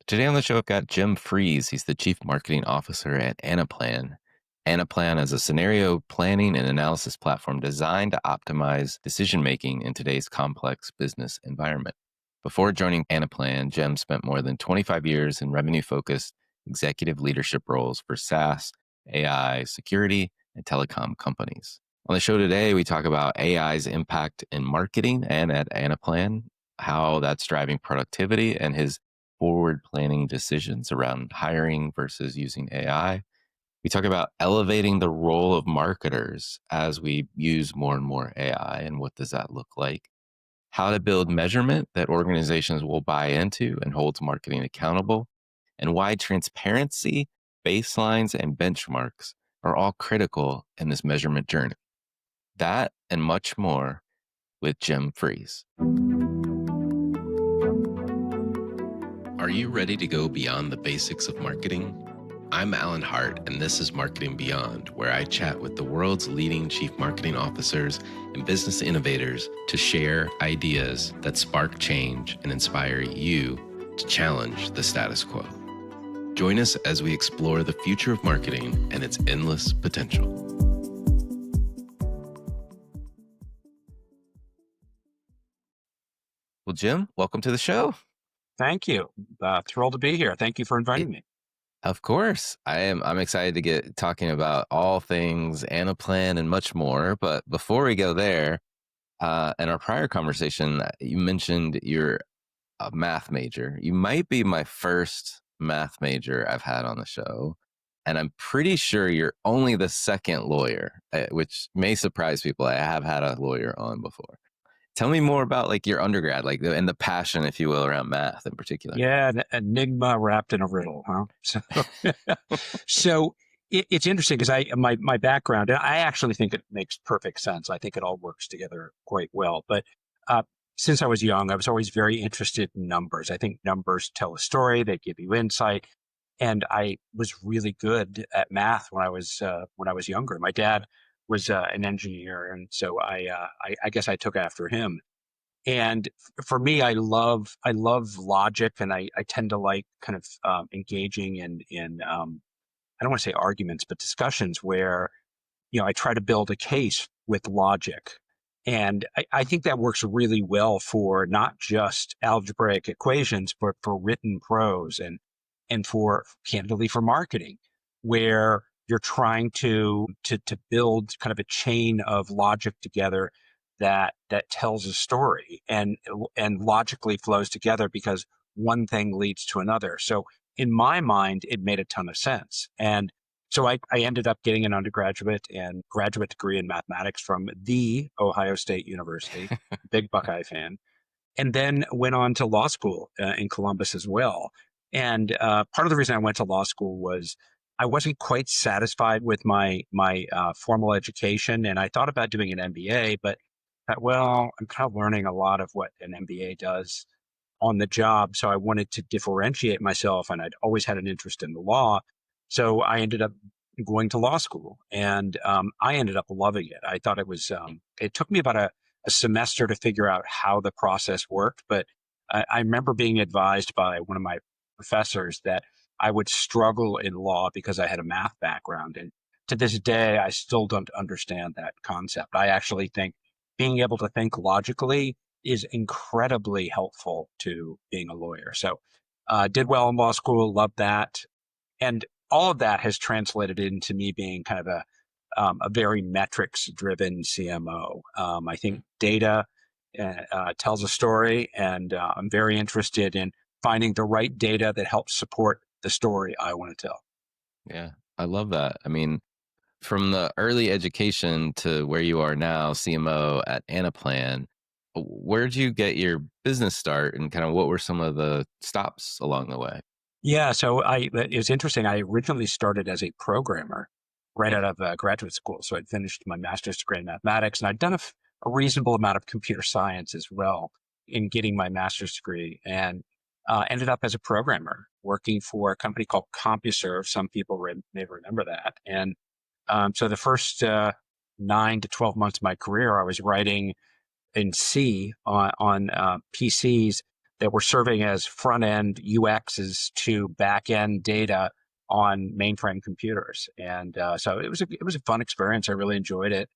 Today on the show, I've got Jim Freeze. He's the Chief Marketing Officer at Anaplan. Anaplan is a scenario planning and analysis platform designed to optimize decision making in today's complex business environment. Before joining Anaplan, Jim spent more than 25 years in revenue focused executive leadership roles for SaaS, AI, security, and telecom companies. On the show today, we talk about AI's impact in marketing and at Anaplan, how that's driving productivity, and his forward planning decisions around hiring versus using AI. We talk about elevating the role of marketers as we use more and more AI and what does that look like? How to build measurement that organizations will buy into and holds marketing accountable, and why transparency, baselines, and benchmarks are all critical in this measurement journey. That and much more with Jim Freeze. Are you ready to go beyond the basics of marketing? I'm Alan Hart, and this is Marketing Beyond, where I chat with the world's leading chief marketing officers and business innovators to share ideas that spark change and inspire you to challenge the status quo. Join us as we explore the future of marketing and its endless potential. Well, Jim, welcome to the show. Thank you. Thrilled to be here. Thank you for inviting me. Of course. I'm excited to get talking about all things Anaplan and much more. But before we go there, in our prior conversation, you mentioned you're a math major. You might be my first math major I've had on the show. And I'm pretty sure you're only the second lawyer, which may surprise people. I have had a lawyer on before. Tell me more about like your undergrad, like and the passion, if you will, around math in particular. Yeah, an enigma wrapped in a riddle, huh? So it's interesting because my background, and I actually think it makes perfect sense. I think it all works together quite well. But since I was young, I was always very interested in numbers. I think numbers tell a story; they give you insight. And I was really good at math when I was younger. My dad was an engineer, and so I guess I took after him. And for me, I love logic, and I tend to like kind of engaging in I don't want to say arguments, but discussions where I try to build a case with logic. And I think that works really well for not just algebraic equations, but for written prose and for candidly for marketing, where you're trying to build kind of a chain of logic together that tells a story and logically flows together because one thing leads to another. So in my mind, it made a ton of sense. And so I ended up getting an undergraduate and graduate degree in mathematics from the Ohio State University, big Buckeye fan, and then went on to law school in Columbus as well. And part of the reason I went to law school was I wasn't quite satisfied with my formal education, and I thought about doing an MBA, but well, I'm kind of learning a lot of what an MBA does on the job. So I wanted to differentiate myself, and I'd always had an interest in the law. So I ended up going to law school, and I ended up loving it. I thought it was, it took me about a semester to figure out how the process worked. But I remember being advised by one of my professors that I would struggle in law because I had a math background. And to this day, I still don't understand that concept. I actually think being able to think logically is incredibly helpful to being a lawyer. So did well in law school, loved that. And all of that has translated into me being kind of a very metrics-driven CMO. I think data tells a story, and I'm very interested in finding the right data that helps support the story I want to tell. Yeah, I love that. I mean, from the early education to where you are now, CMO at Anaplan, where'd you get your business start and kind of what were some of the stops along the way? Yeah, so it was interesting. I originally started as a programmer right out of graduate school. So I'd finished my master's degree in mathematics, and I'd done a reasonable amount of computer science as well in getting my master's degree, and ended up as a programmer working for a company called CompuServe. Some people may remember that. And so the first 9 to 12 months of my career, I was writing in C on PCs that were serving as front-end UXs to back-end data on mainframe computers. And so it was a fun experience. I really enjoyed it,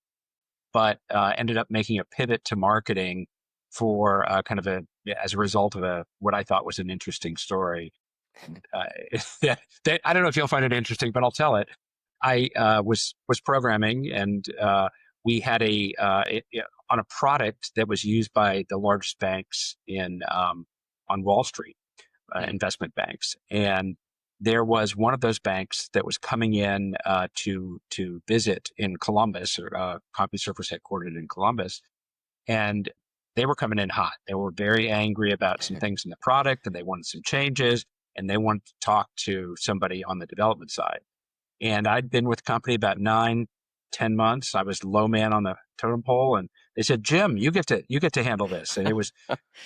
but ended up making a pivot to marketing for as a result of what I thought was an interesting story. Uh, I don't know if you'll find it interesting, but I'll tell it. I was programming, and we had on a product that was used by the largest banks in on Wall Street, Mm. investment banks, and there was one of those banks that was coming in to visit in Columbus, or CompuServe was headquartered in Columbus, and they were coming in hot. They were very angry about some things in the product, and they wanted some changes, and they wanted to talk to somebody on the development side. And I'd been with the company about 9, 10 months. I was low man on the totem pole, and they said, "Jim, you get to handle this." And it was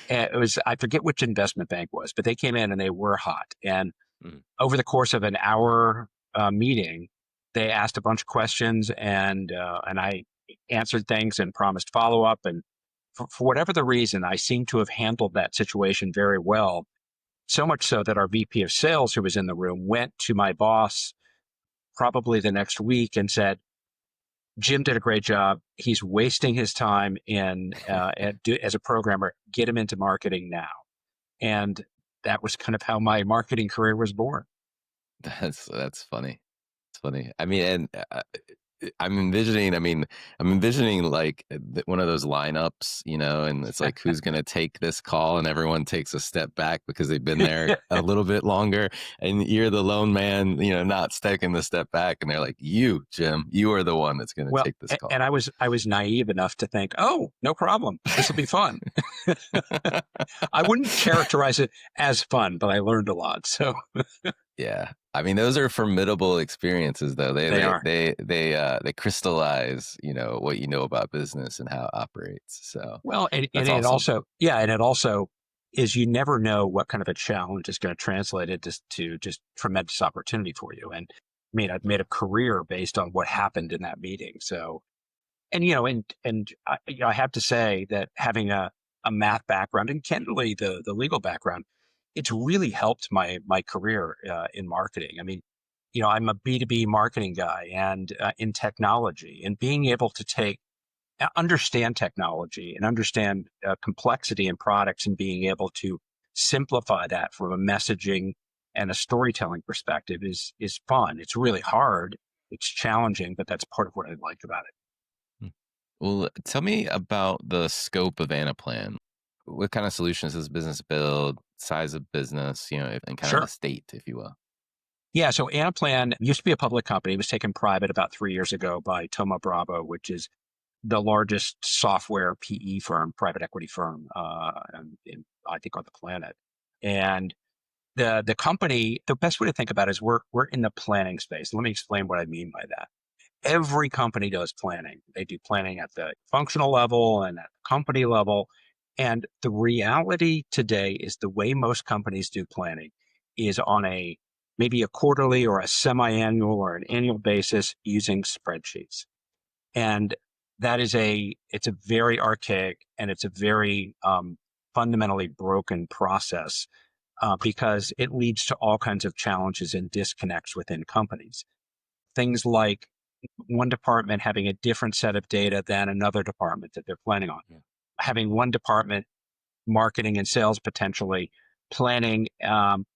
I forget which investment bank was, but they came in and they were hot. And Mm. over the course of an hour meeting, they asked a bunch of questions, and I answered things and promised follow up. And for whatever the reason, I seem to have handled that situation very well. So much so that our VP of sales, who was in the room, went to my boss probably the next week and said, "Jim did a great job. He's wasting his time as a programmer. Get him into marketing now." And that was kind of how my marketing career was born. That's funny. It's funny. I mean, and I'm envisioning like one of those lineups, and it's like who's going to take this call, and everyone takes a step back because they've been there a little bit longer, and you're the lone man, not taking the step back, and they're like, "You, Jim, you are the one that's going to Well, take this call." and I was naive enough to think, "Oh, no problem. This will be fun." I wouldn't characterize it as fun, but I learned a lot. So Yeah. I mean, those are formidable experiences, though. They they they are. they they they crystallize, what you know about business and how it operates. So Well, and that's it awesome. also, yeah, and it also is, you never know what kind of a challenge is going to translate it to just tremendous opportunity for you. And I've made a career based on what happened in that meeting. So, and I have to say that having a math background, and candidly the legal background, it's really helped my career in marketing. I'm a B2B marketing guy, and in technology, and being able to understand technology and understand complexity in products, and being able to simplify that from a messaging and a storytelling perspective is fun. It's really hard. It's challenging, but that's part of what I like about it. Mm. Well, tell me about the scope of Anaplan. What kind of solutions does business build? Size of business, and kind of the Sure. state, if you will. Yeah. So Anaplan used to be a public company. It was taken private about 3 years ago by Thoma Bravo, which is the largest software PE firm, private equity firm, I think on the planet. And the company, the best way to think about it is we're in the planning space. Let me explain what I mean by that. Every company does planning. They do planning at the functional level and at the company level. And the reality today is the way most companies do planning is on maybe a quarterly or a semi-annual or an annual basis using spreadsheets. And it's a very archaic, and it's a very fundamentally broken process, because it leads to all kinds of challenges and disconnects within companies. Things like one department having a different set of data than another department that they're planning on. Yeah. Having one department, marketing and sales, potentially planning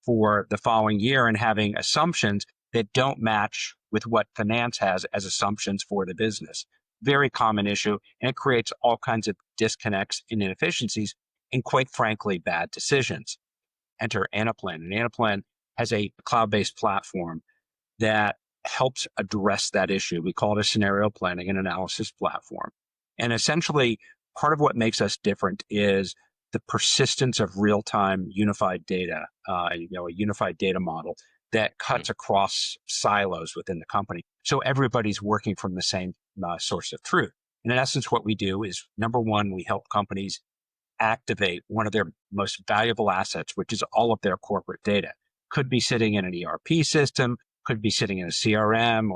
for the following year, and having assumptions that don't match with what finance has as assumptions for the business. Very common issue, and it creates all kinds of disconnects and inefficiencies, and quite frankly, bad decisions. Enter Anaplan. And Anaplan has a cloud-based platform that helps address that issue. We call it a scenario planning and analysis platform. And essentially, part of what makes us different is the persistence of real-time unified data, a unified data model that Mm. cuts across silos within the company. So everybody's working from the same source of truth. And in essence, what we do is, number one, we help companies activate one of their most valuable assets, which is all of their corporate data. Could be sitting in an ERP system, could be sitting in a CRM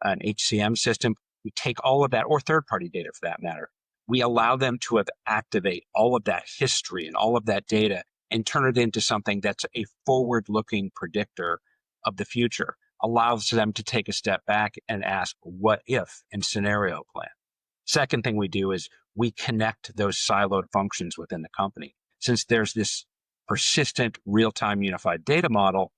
an HCM system. We take all of that, or third party data for that matter. we allow them to activate all of that history and all of that data and turn it into something that's a forward-looking predictor of the future, allows them to take a step back and ask what if and scenario plan. Second thing we do is we connect those siloed functions within the company. Since there's this persistent real-time unified data model,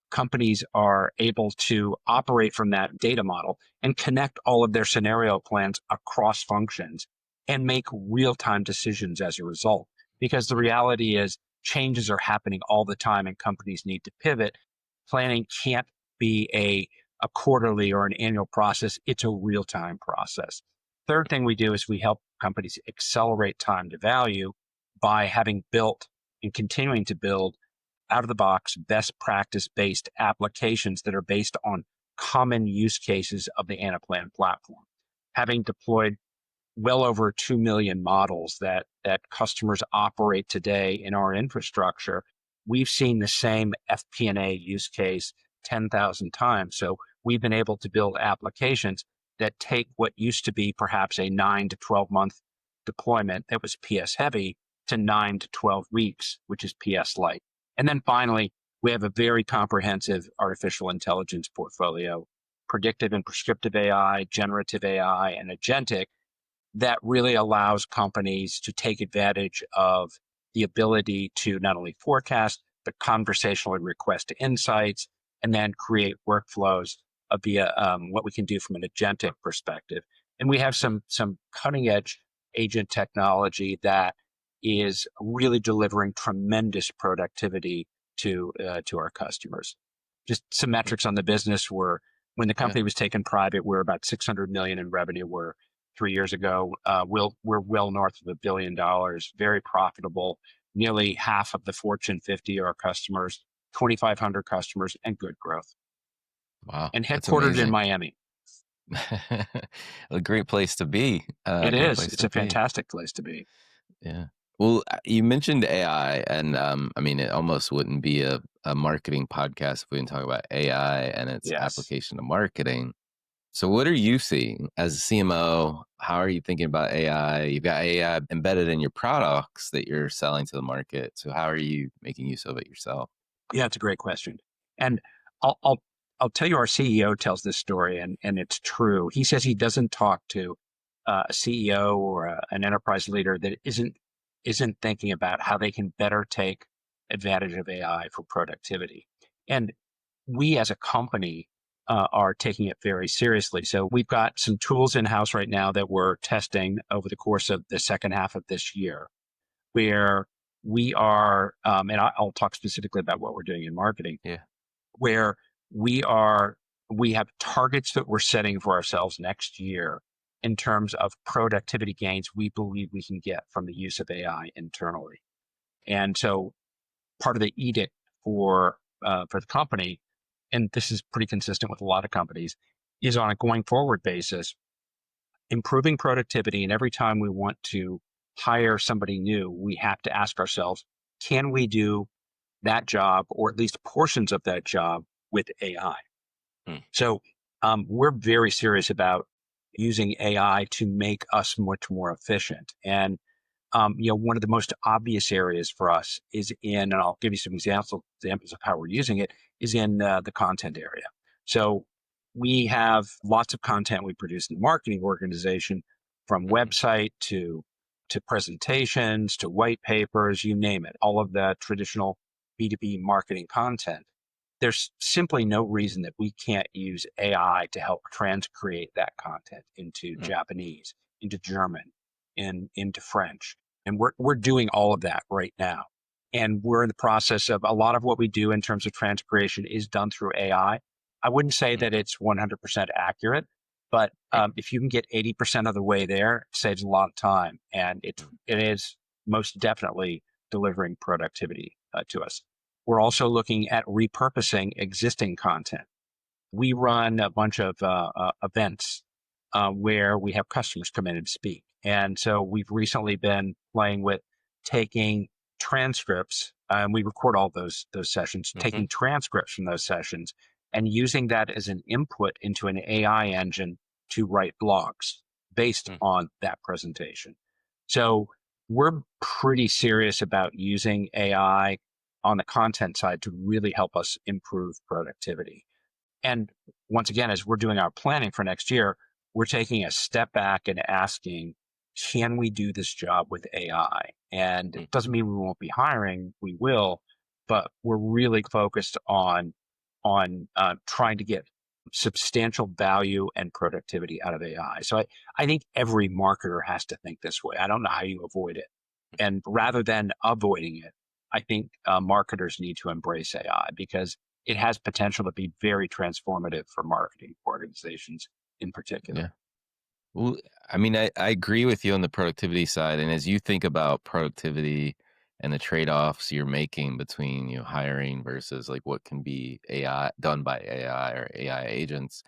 companies are able to operate from that data model and connect all of their scenario plans across functions and make real-time decisions as a result. Because the reality is changes are happening all the time and companies need to pivot. Planning can't be a quarterly or an annual process. It's a real-time process. Third thing we do is we help companies accelerate time to value by having built and continuing to build out of the box, best practice based applications that are based on common use cases of the Anaplan platform. Having deployed well over 2 million models that customers operate today in our infrastructure, we've seen the same FP&A use case 10,000 times. So we've been able to build applications that take what used to be perhaps a 9 to 12 month deployment that was PS heavy to 9 to 12 weeks, which is PS light. And then finally, we have a very comprehensive artificial intelligence portfolio, predictive and prescriptive AI, generative AI, and agentic, that really allows companies to take advantage of the ability to not only forecast, but conversationally request insights and then create workflows via what we can do from an agentic perspective. And we have some cutting edge agent technology that is really delivering tremendous productivity to our customers. Just some metrics on the business were, when the Yeah. company was taken private, we're about 600 million in revenue. We're 3 years ago, we're well north of $1 billion, very profitable. Nearly half of the Fortune 50 are our customers, 2,500 customers, and good growth. Wow. And That's headquartered in amazing. Miami. A great place to be. It Great is. place It's to a be. fantastic place to be. Yeah. Well, you mentioned AI, and I mean, it almost wouldn't be a marketing podcast if we didn't talk about AI and its Yes. application to marketing. So, what are you seeing as a CMO? How are you thinking about AI? You've got AI embedded in your products that you're selling to the market. So, how are you making use of it yourself? Yeah, it's a great question. And I'll, I'll, I'll tell you, our CEO tells this story, and it's true. He says he doesn't talk to a CEO or an enterprise leader that isn't thinking about how they can better take advantage of AI for productivity. And we as a company are taking it very seriously. So we've got some tools in house right now that we're testing over the course of the second half of this year, where we are, and I'll talk specifically about what we're doing in marketing, Yeah. where we have targets that we're setting for ourselves next year in terms of productivity gains we believe we can get from the use of AI internally. And so part of the edict for the company, and this is pretty consistent with a lot of companies, is on a going forward basis, improving productivity. And every time we want to hire somebody new, we have to ask ourselves, can we do that job, or at least portions of that job, with AI? Hmm. So we're very serious about using AI to make us much more efficient. And one of the most obvious areas for us is in, and I'll give you some examples of how we're using it, is in the content area. So we have lots of content we produce in the marketing organization, from Hmm. website to presentations, to white papers, you name it, all of the traditional B2B marketing content. There's simply no reason that we can't use AI to help transcreate that content into Hmm. Japanese, into German, into French. And we're doing all of that right now. And we're in the process of, a lot of what we do in terms of transcreation is done through AI. I wouldn't say Hmm. that it's 100% accurate, but Right. if you can get 80% of the way there, it saves a lot of time. And Hmm. it is most definitely delivering productivity to us. We're also looking at repurposing existing content. We run a bunch of events where we have customers come in and speak. And so we've recently been playing with taking transcripts, and we record all those sessions, Hmm. taking transcripts from those sessions and using that as an input into an AI engine to write blogs based Hmm. on that presentation. So we're pretty serious about using AI on the content side to really help us improve productivity. And once again, as we're doing our planning for next year, we're taking a step back and asking, can we do this job with AI? And it Mm. doesn't mean we won't be hiring, we will, but we're really focused on trying to get substantial value and productivity out of AI. So I think every marketer has to think this way. I don't know how you avoid it. And rather than avoiding it, I think marketers need to embrace AI because it has potential to be very transformative for marketing organizations in particular. Yeah. Well, I mean, I agree with you on the productivity side. And as you think about productivity and the trade-offs you're making between, hiring versus like what can be AI done by AI or AI agents,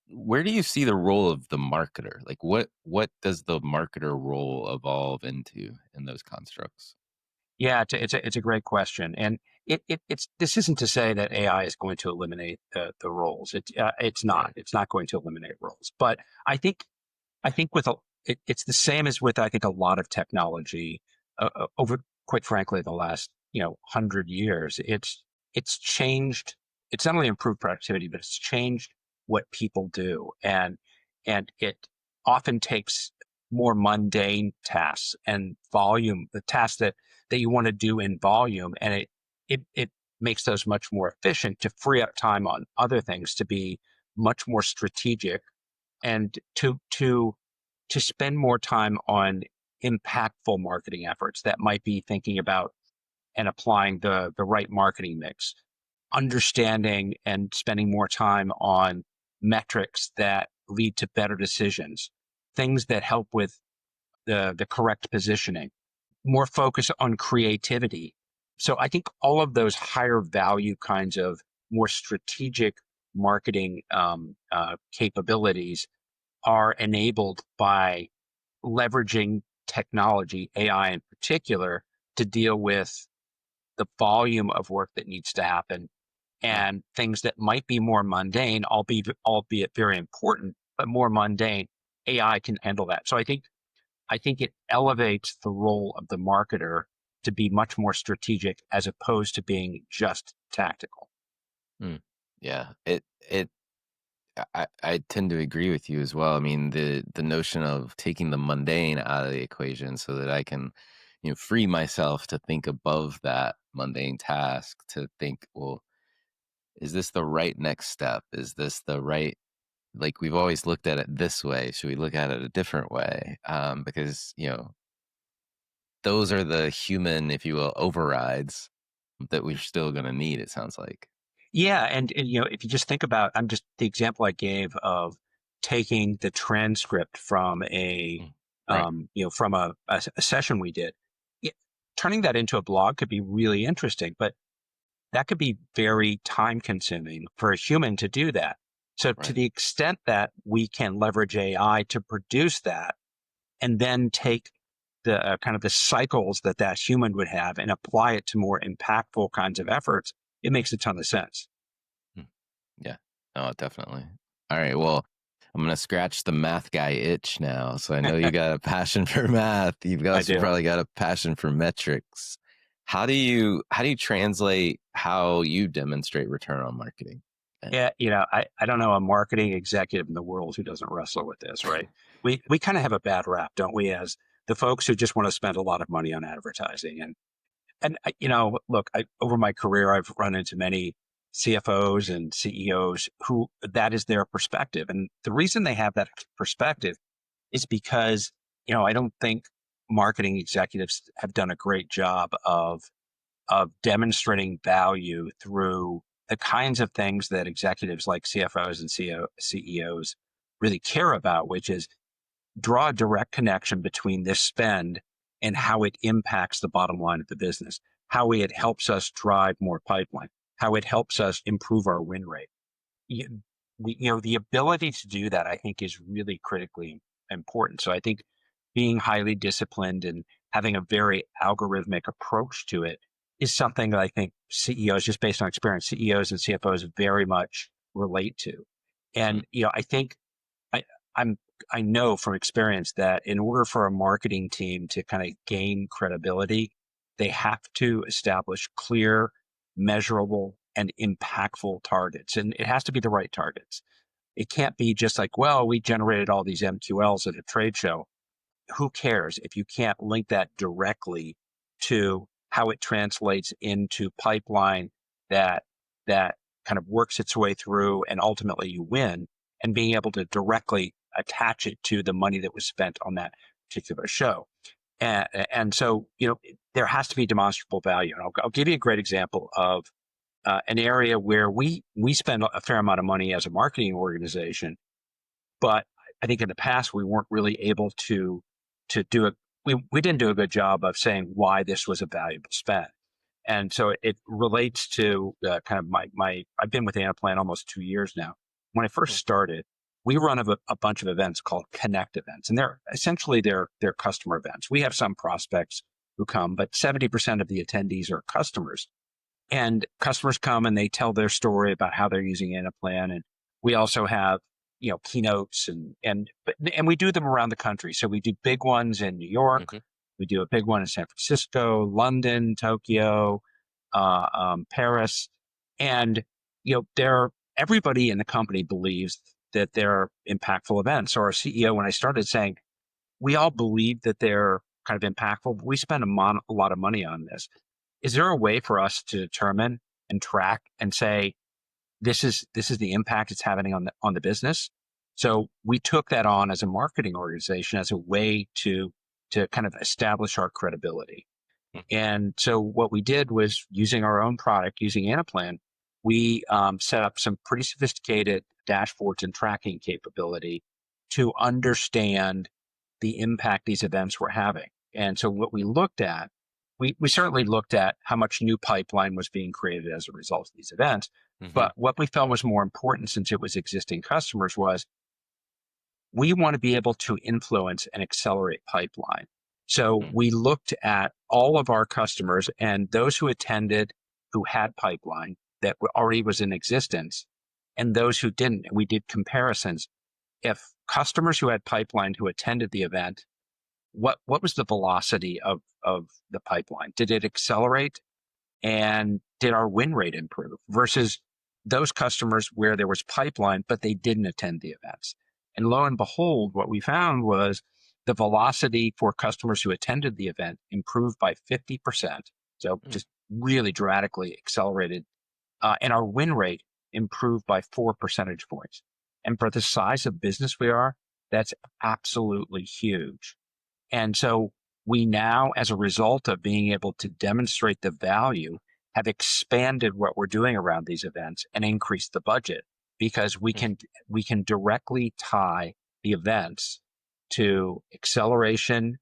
where do you see the role of the marketer? Like what does the marketer role evolve into in those constructs? Yeah, it's a great question, and it's this isn't to say that AI is going to eliminate the roles. It's not. Right. It's not going to eliminate roles, but I think I think it's the same as with I think a lot of technology over quite frankly the last 100 years. It's changed. It's not only improved productivity, but it's changed what people do, and it often takes more mundane tasks and volume, the tasks that you want to do in volume, and it makes those much more efficient to free up time on other things to be much more strategic and to spend more time on impactful marketing efforts that might be thinking about and applying the right marketing mix, understanding and spending more time on metrics that lead to better decisions, things that help with the correct positioning, more focus on creativity. So I think all of those higher value kinds of more strategic marketing capabilities are enabled by leveraging technology, AI in particular, to deal with the volume of work that needs to happen Right. and things that might be more mundane, albeit very important, but more mundane. AI can handle that. So I think it elevates the role of the marketer to be much more strategic as opposed to being just tactical. Mm. Yeah. I tend to agree with you as well. I mean, the notion of taking the mundane out of the equation so that I can, free myself to think above that mundane task to think, well, is this the right next step? Is this the right, like we've always looked at it this way? Should we look at it a different way? Because, those are the human, if you will, overrides that we're still going to need, it sounds like. Yeah, and if you just think about, I'm just the example I gave of taking the transcript from Mm. Right. from a session we did, it, turning that into a blog could be really interesting, but that could be very time consuming for a human to do that. So to Right. the extent that we can leverage AI to produce that and then take the kind of the cycles that that human would have and apply it to more impactful kinds of efforts, it makes a ton of sense. Mm. Yeah. Oh, definitely. All right. Well, I'm gonna scratch the math guy itch now. So I know you got a passion for math. You've I also do. probably got a passion for metrics. How do you translate how you demonstrate return on marketing? Eh, Yeah, I don't know a marketing executive in the world who doesn't wrestle with this, right? We kind of have a bad rap, don't we, as the folks who just want to spend a lot of money on advertising. And look, over my career, I've run into many CFOs and CEOs who that is their perspective. And the reason they have that perspective is because, I don't think marketing executives have done a great job of demonstrating value through the kinds of things that executives like CFOs and CEOs really care about, which is draw a direct connection between this spend and how it impacts the bottom line of the business, how it helps us drive more pipeline, how it helps us improve our win rate. You, the ability to do that, I think, is really critically important. So I think being highly disciplined and having a very algorithmic approach to it is something that I think CEOs, just based on experience, CEOs and CFOs very much relate to. mm, And I think I, I'm I know from experience that in order for a marketing team to kind of gain credibility, they have to establish clear, measurable, and impactful targets. And it has to be the right targets. It can't be just like, well, we generated all these MQLs at a trade show. Who cares if you can't link that directly to how it translates into pipeline that that kind of works its way through and ultimately you win, and being able to directly attach it to the money that was spent on that particular show. And so, there has to be demonstrable value. And I'll give you a great example of an area where we spend a fair amount of money as a marketing organization, but I think in the past we weren't really able to do it. We didn't do a good job of saying why this was a valuable spend. And so it relates to kind of my I've been with Anaplan almost 2 years now. When I first started, we run a bunch of events called Connect events, and they're customer events. We have some prospects who come, but 70% of the attendees are customers. And customers come and they tell their story about how they're using Anaplan. And we also have, keynotes and we do them around the country. So we do big ones in New York. Hmm. We do a big one in San Francisco, London, Tokyo, Paris. And, everybody in the company believes that they're impactful events. So our CEO, when I started saying, we all believe that they're kind of impactful, but we spend a lot of money on this. Is there a way for us to determine and track and say, this is the impact it's having on the business? So we took that on as a marketing organization as a way to kind of establish our credibility. And so what we did was, using our own product, using Anaplan, we set up some pretty sophisticated dashboards and tracking capability to understand the impact these events were having. And so what we looked at, we certainly looked at how much new pipeline was being created as a result of these events. Hmm. But what we felt was more important, since it was existing customers, was we want to be able to influence and accelerate pipeline. So we looked at all of our customers and those who attended, who had pipeline that already was in existence, and those who didn't. And we did comparisons. If customers who had pipeline who attended the event, what was the velocity of the pipeline? Did it accelerate? And did our win rate improve versus those customers where there was pipeline, but they didn't attend the events? And lo and behold, what we found was the velocity for customers who attended the event improved by 50%. So just really dramatically accelerated. And our win rate improved by 4 percentage points. And for the size of business we are, that's absolutely huge. And so we now, as a result of being able to demonstrate the value, have expanded what we're doing around these events and increased the budget, because we can directly tie the events to acceleration,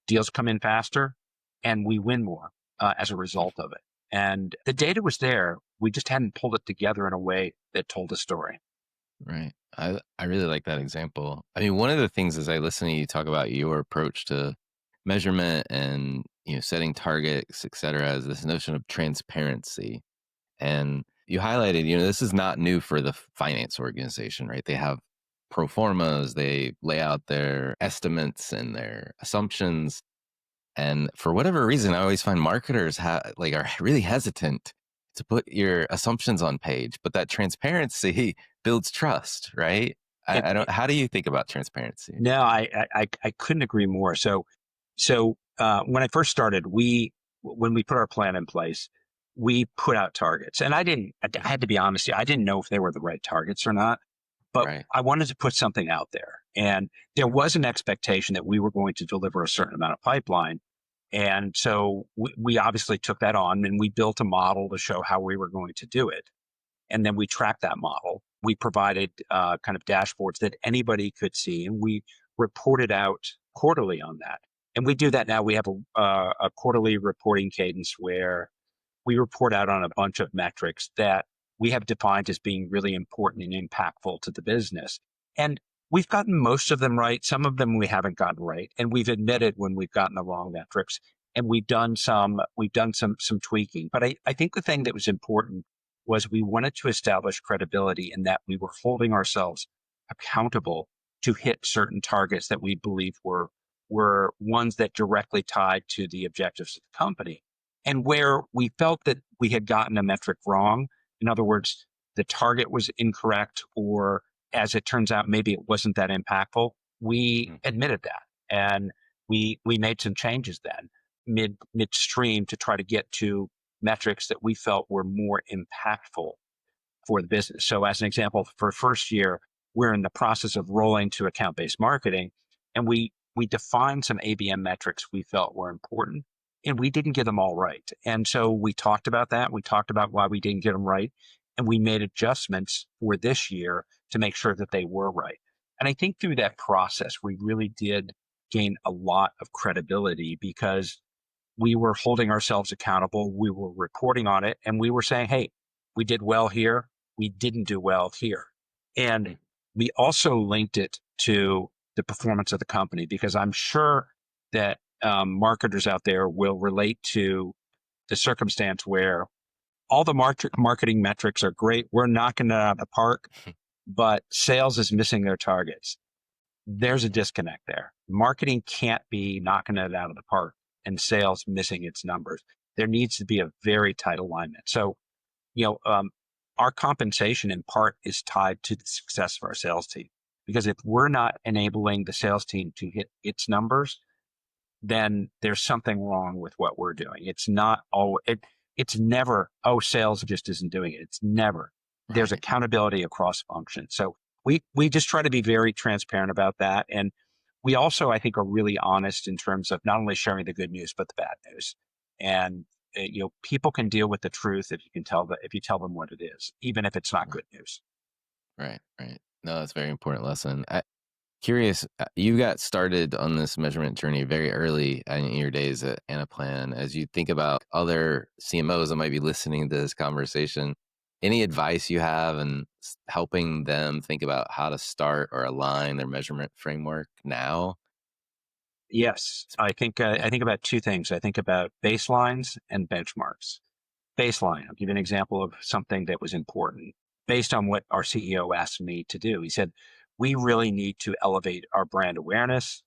deals come in faster, and we win more as a result of it. And the data was there. We just hadn't pulled it together in a way that told a story. Right. I really like that example. I mean, one of the things as I listen to you talk about your approach to measurement and setting targets, et cetera, is this notion of transparency. And you highlighted, this is not new for the finance organization, right? They have pro formas, they lay out their estimates and their assumptions. And for whatever reason, I always find marketers are really hesitant to put your assumptions on page, but that transparency builds trust, right? It, I don't. it, How do you think about transparency? no, I couldn't agree more. So when I first started, when we put our plan in place, we put out targets, and I had to be honest, I didn't know if they were the right targets or not, but Right. I wanted to put something out there, and there was an expectation that we were going to deliver a certain amount of pipeline. And so we obviously took that on, and we built a model to show how we were going to do it. And then we tracked that model. We provided kind of dashboards that anybody could see, and we reported out quarterly on that. And we do that now. We have a quarterly reporting cadence where we report out on a bunch of metrics that we have defined as being really important and impactful to the business. And we've gotten most of them right. Some of them we haven't gotten right. And we've admitted when we've gotten the wrong metrics. And we've done some tweaking. But I think the thing that was important was we wanted to establish credibility in that we were holding ourselves accountable to hit certain targets that we believe were ones that directly tied to the objectives of the company. And where we felt that we had gotten a metric wrong, in other words, the target was incorrect, or as it turns out, maybe it wasn't that impactful, we Mm. admitted that. And we made some changes then midstream to try to get to metrics that we felt were more impactful for the business. So as an example, for first year, we're in the process of rolling to account-based marketing, and we defined some ABM metrics we felt were important, and we didn't get them all right. And so we talked about that. We talked about why we didn't get them right, and we made adjustments for this year to make sure that they were right. And I think through that process, we really did gain a lot of credibility because we were holding ourselves accountable. We were reporting on it, and we were saying, hey, we did well here. We didn't do well here. And Mm. we also linked it to the performance of the company, because I'm sure that marketers out there will relate to the circumstance where all the marketing metrics are great. We're knocking it out of the park, but sales is missing their targets. There's a disconnect there. Marketing can't be knocking it out of the park and sales missing its numbers. There needs to be a very tight alignment. So, you know, our compensation in part is tied to the success of our sales team. Because if we're not enabling the sales team to hit its numbers, then there's something wrong with what we're doing. It's not all it's never, oh, sales just isn't doing it. It's never. There's Right. accountability across functions. So we just try to be very transparent about that. And we also, I think, are really honest in terms of not only sharing the good news, but the bad news. And people can deal with the truth if you tell them what it is, even if it's not Right. good news. Right. Right. No, that's a very important lesson. Curious, you got started on this measurement journey very early in your days at Anaplan. As you think about other CMOs that might be listening to this conversation, any advice you have in helping them think about how to start or align their measurement framework now? Yes, I Yeah. think about two things. I think about baselines and benchmarks. Baseline. I'll give you an example of something that was important based on what our CEO asked me to do. He said, we really need to elevate our brand awareness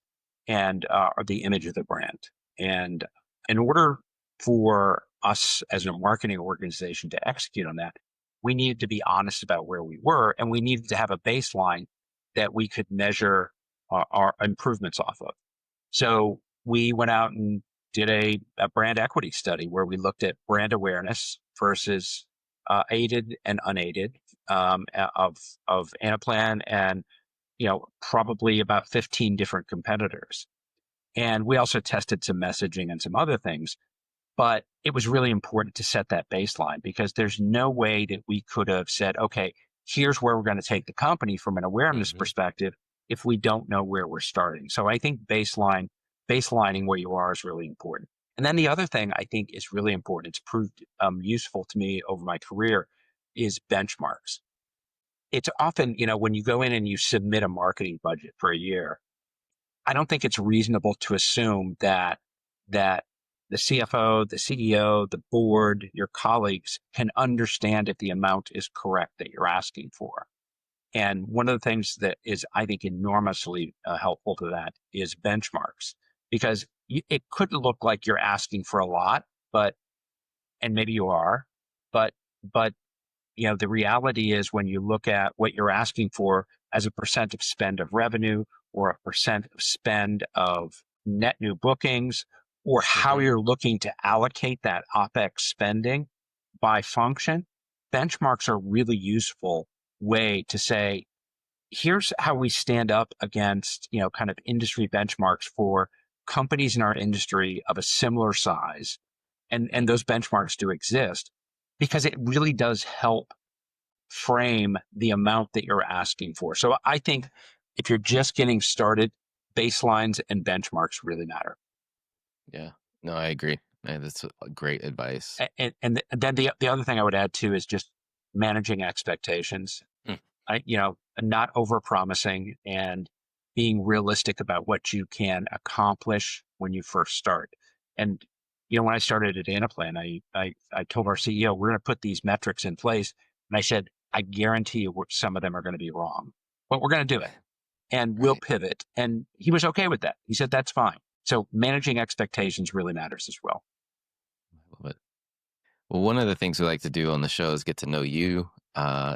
and the image of the brand. And in order for us as a marketing organization to execute on that, we needed to be honest about where we were, and we needed to have a baseline that we could measure our improvements off of. So we went out and did a brand equity study where we looked at brand awareness versus aided and unaided of Anaplan, and probably about 15 different competitors. And we also tested some messaging and some other things. But it was really important to set that baseline, because there's no way that we could have said, okay, here's where we're going to take the company from an awareness Hmm. perspective if we don't know where we're starting. So I think baselining where you are is really important. And then the other thing I think is really important, it's proved useful to me over my career, is benchmarks. It's often, when you go in and you submit a marketing budget for a year, I don't think it's reasonable to assume that the CFO, the CEO, the board, your colleagues can understand if the amount is correct that you're asking for. And one of the things that is, I think, enormously helpful to that is benchmarks, because it could look like you're asking for a lot, and maybe you are, but but the reality is, when you look at what you're asking for as a percent of spend of revenue, or a percent of spend of net new bookings, or how Hmm. you're looking to allocate that OpEx spending by function, benchmarks are a really useful way to say, here's how we stand up against, kind of industry benchmarks for companies in our industry of a similar size. And those benchmarks do exist, because it really does help frame the amount that you're asking for. So I think if you're just getting started, baselines and benchmarks really matter. Yeah. No, I agree. That's great advice. And then the other thing I would add too is just managing expectations. Mm. Not over promising, and being realistic about what you can accomplish when you first start. And when I started at Anaplan, I told our CEO, we're going to put these metrics in place, and I said, I guarantee you some of them are going to be wrong, but we're going to do it. and we'll Right. pivot. And he was okay with that. He said, that's fine. So managing expectations really matters as well. I love it. Well, one of the things we like to do on the show is get to know you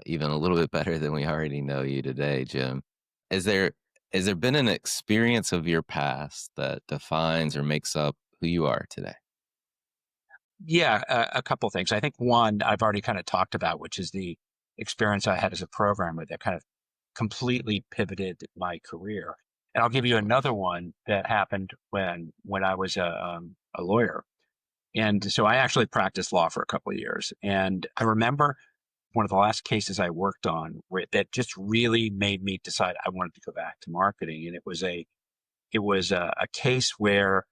even a little bit better than we already know you today, Jim. Is there has there been an experience of your past that defines or makes up who you are today? Yeah, a couple things. I think one I've already kind of talked about, which is the experience I had as a programmer that kind of completely pivoted my career. And I'll give you Sure. another one that happened when I was a lawyer. And so I actually practiced law for a couple of years. And I remember one of the last cases I worked on where that just really made me decide I wanted to go back to marketing. And it was a case where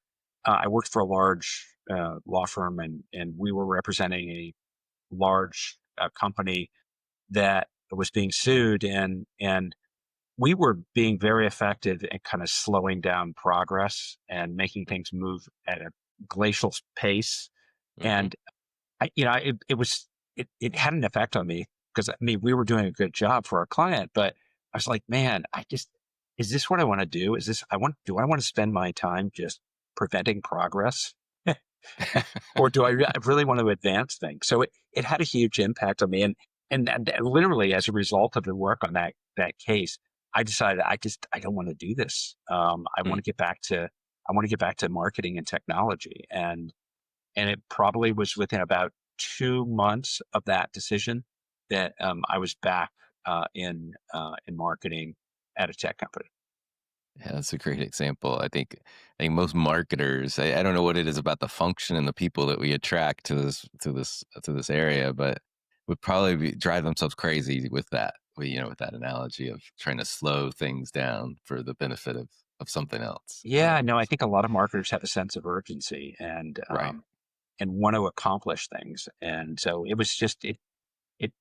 I worked for a large law firm, and we were representing a large company that was being sued, and we were being very effective at kind of slowing down progress and making things move at a glacial pace. Hmm. And it had an effect on me because I mean we were doing a good job for our client, but I was like, man, is this what I want to do? Do I want to spend my time just preventing progress? Or do I really want to advance things? So it had a huge impact on me, and literally as a result of the work on that case, I decided I don't want to do this. I want to get back to marketing and technology, and it probably was within about 2 months of that decision that I was back in marketing at a tech company. Yeah, that's a great example. I think most marketers, I don't know what it is about the function and the people that we attract to this area, but would probably drive themselves crazy with that. With that analogy of trying to slow things down for the benefit of something else. Yeah, no, I think a lot of marketers have a sense of urgency Right. and want to accomplish things, and so it was just it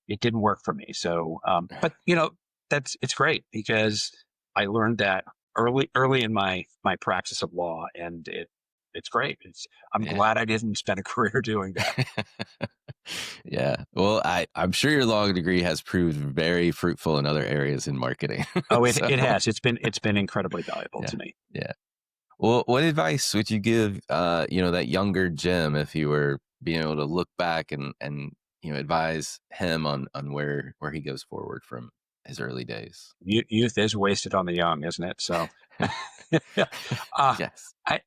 didn't work for me. So, but it's great because I learned that early in my practice of law, and it's great. I'm Yeah. glad I didn't spend a career doing that. Yeah. Well, I'm sure your law degree has proved very fruitful in other areas in marketing. Oh, it So it has. It's been incredibly valuable yeah. to me. Yeah. Well, what advice would you give, that younger Jim if you were being able to look back and advise him on where he goes forward from his early days? Youth is wasted on the young, isn't it? So, uh, Yes. I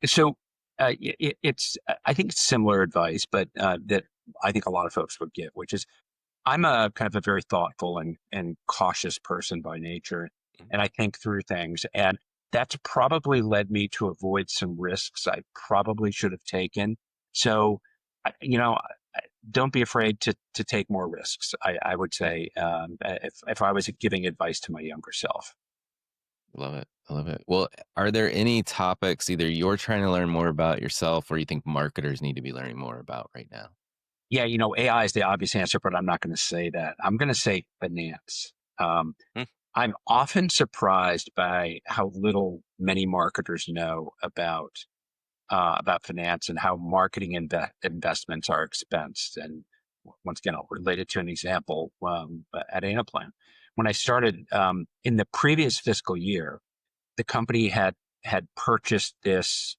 think it's similar advice, but that I think a lot of folks would give, which is I'm a kind of a very thoughtful and cautious person by nature, Mhm. and I think through things, and that's probably led me to avoid some risks I probably should have taken. So, don't be afraid to take more risks. I would Yeah. say if I was giving advice to my younger self. Love it. I love it. Well, are there any topics either you're trying to learn more about yourself or you think marketers need to be learning more about right now? Yeah, AI is the obvious answer, but I'm not going to say that. I'm going to say finance. Um, Hmm. I'm often surprised by how little many marketers know about finance and how marketing investments are expensed. And once again, I'll relate it to an example at Anaplan. When I started in the previous fiscal year, the company had purchased this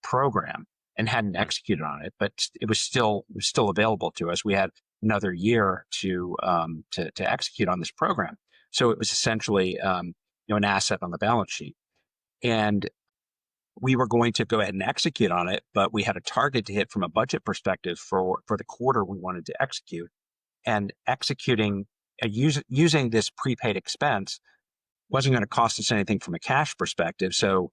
program and hadn't Hmm. executed on it, but it was still available to us. We had another year to execute on this program, so it was essentially an asset on the balance sheet, and we were going to go ahead and execute on it, but we had a target to hit from a budget perspective for the quarter we wanted to execute, and executing using this prepaid expense wasn't going to cost us anything from a cash perspective. So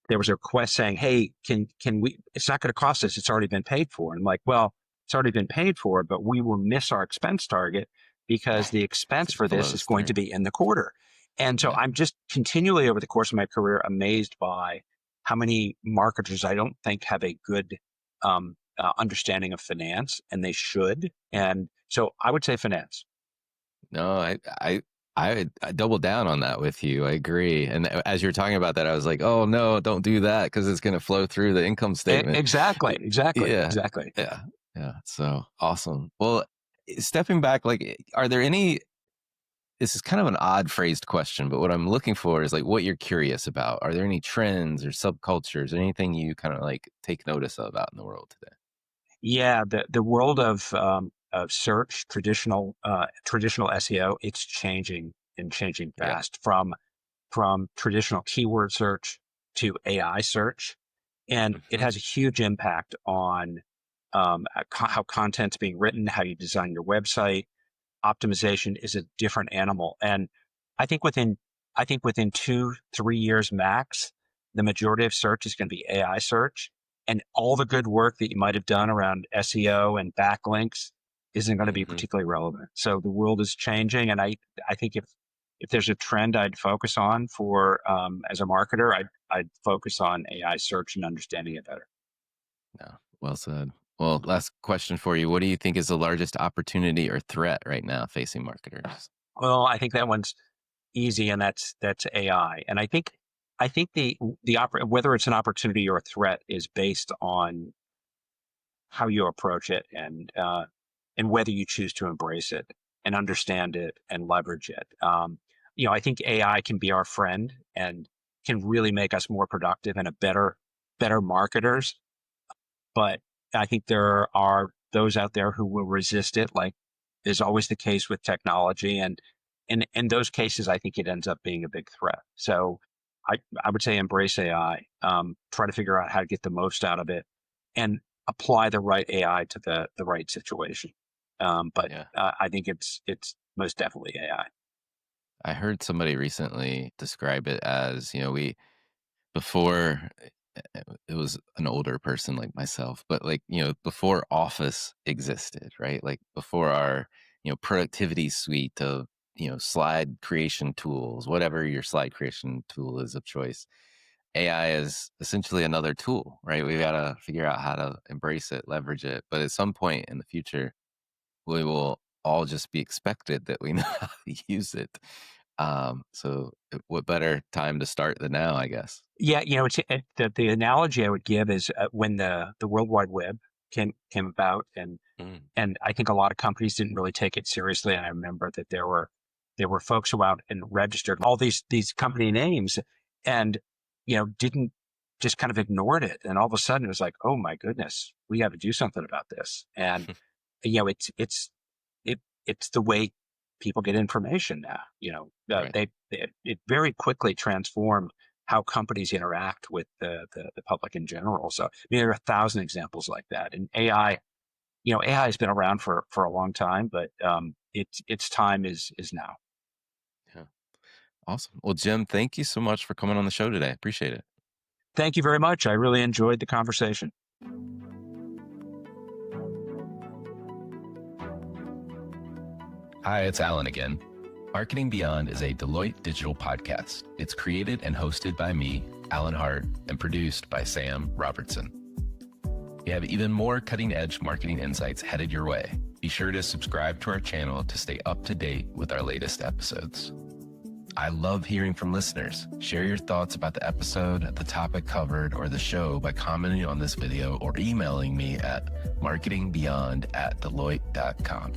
there was a request saying, "Hey, can we? It's not going to cost us. It's already been paid for." And I'm like, "Well, it's already been paid for, but we will miss our expense target because the expense So it for this is flows going to through. be in the quarter." And so Yeah. I'm just continually over the course of my career amazed by how many marketers I don't think have a good understanding of finance, and they should. And so I would say finance. No, I double down on that with you. I agree. And as you're talking about that, I was like, oh no, don't do that because it's going to flow through the income statement. Exactly, Y- exactly, Yeah, exactly. yeah, yeah. So awesome. Well, stepping back, like, are there any this is kind of an odd phrased question, but what I'm looking for is like what you're curious about. Are there any trends or subcultures or anything you kind of like take notice of out in the world today? Yeah, the world of search, traditional SEO, it's changing and changing Yeah. fast from traditional keyword search to AI search, and it Hmm. has a huge impact on how content's being written, how you design your website. Optimization is a different animal, and I think within I think within 2-3 years max, the majority of search is going to be AI search, and all the good work that you might have done around SEO and backlinks isn't going to be Hmm. particularly relevant. So the world is changing, and I think if there's a trend I'd focus on for as a marketer, I'd focus on AI search and understanding it better. Yeah. Well said. Well, last question for you. What do you think is the largest opportunity or threat right now facing marketers? Well, I think that one's easy, and that's AI. And I think whether it's an opportunity or a threat is based on how you approach it and whether you choose to embrace it and understand it and leverage it. I think AI can be our friend and can really make us more productive and a better marketers. But I think there are those out there who will resist it, like is always the case with technology. And in those cases, I think it ends up being a big threat. So I would say embrace AI, try to figure out how to get the most out of it, and apply the right AI to the right situation. But Yeah. I think it's most definitely AI. I heard somebody recently describe it as, we before it was an older person like myself, but like, before Office existed, right? Like before our, productivity suite of, slide creation tools, whatever your slide creation tool is of choice. AI is essentially another tool, right? We got to figure out how to embrace it, leverage it. But at some point in the future, we will all just be expected that we know how to use it. What better time to start than now, I guess. Yeah, the analogy I would give is when the World Wide Web came about, Mm. and I think a lot of companies didn't really take it seriously. And I remember that there were folks who out and registered all these company names, and didn't just kind of ignored it. And all of a sudden, it was like, oh my goodness, we got to do something about this. And it's the way people get information now. Right. It very quickly transformed how companies interact with the public in general. So I mean, there are 1,000 examples like that. And AI has been around for a long time, but its time is now. Yeah. Awesome. Well, Jim, thank you so much for coming on the show today. Appreciate it. Thank you very much. I really enjoyed the conversation. Hi, it's Alan again. Marketing Beyond is a Deloitte digital podcast. It's created and hosted by me, Alan Hart, and produced by Sam Robertson. We have even more cutting edge marketing insights headed your way. Be sure to subscribe to our channel to stay up to date with our latest episodes. I love hearing from listeners. Share your thoughts about the episode, the topic covered, or the show by commenting on this video or emailing me at marketingbeyond@deloitte.com.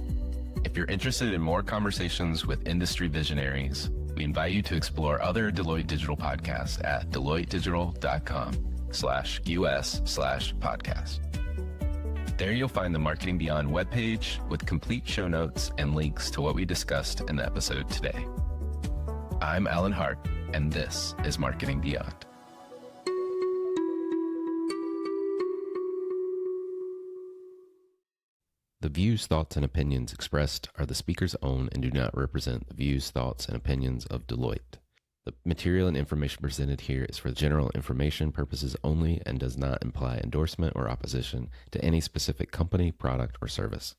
If you're interested in more conversations with industry visionaries, we invite you to explore other Deloitte Digital podcasts at deloittedigital.com/US/podcast. There you'll find the Marketing Beyond webpage with complete show notes and links to what we discussed in the episode today. I'm Alan Hart, and this is Marketing Beyond. The views, thoughts, and opinions expressed are the speaker's own and do not represent the views, thoughts, and opinions of Deloitte. The material and information presented here is for general information purposes only and does not imply endorsement or opposition to any specific company, product, or service.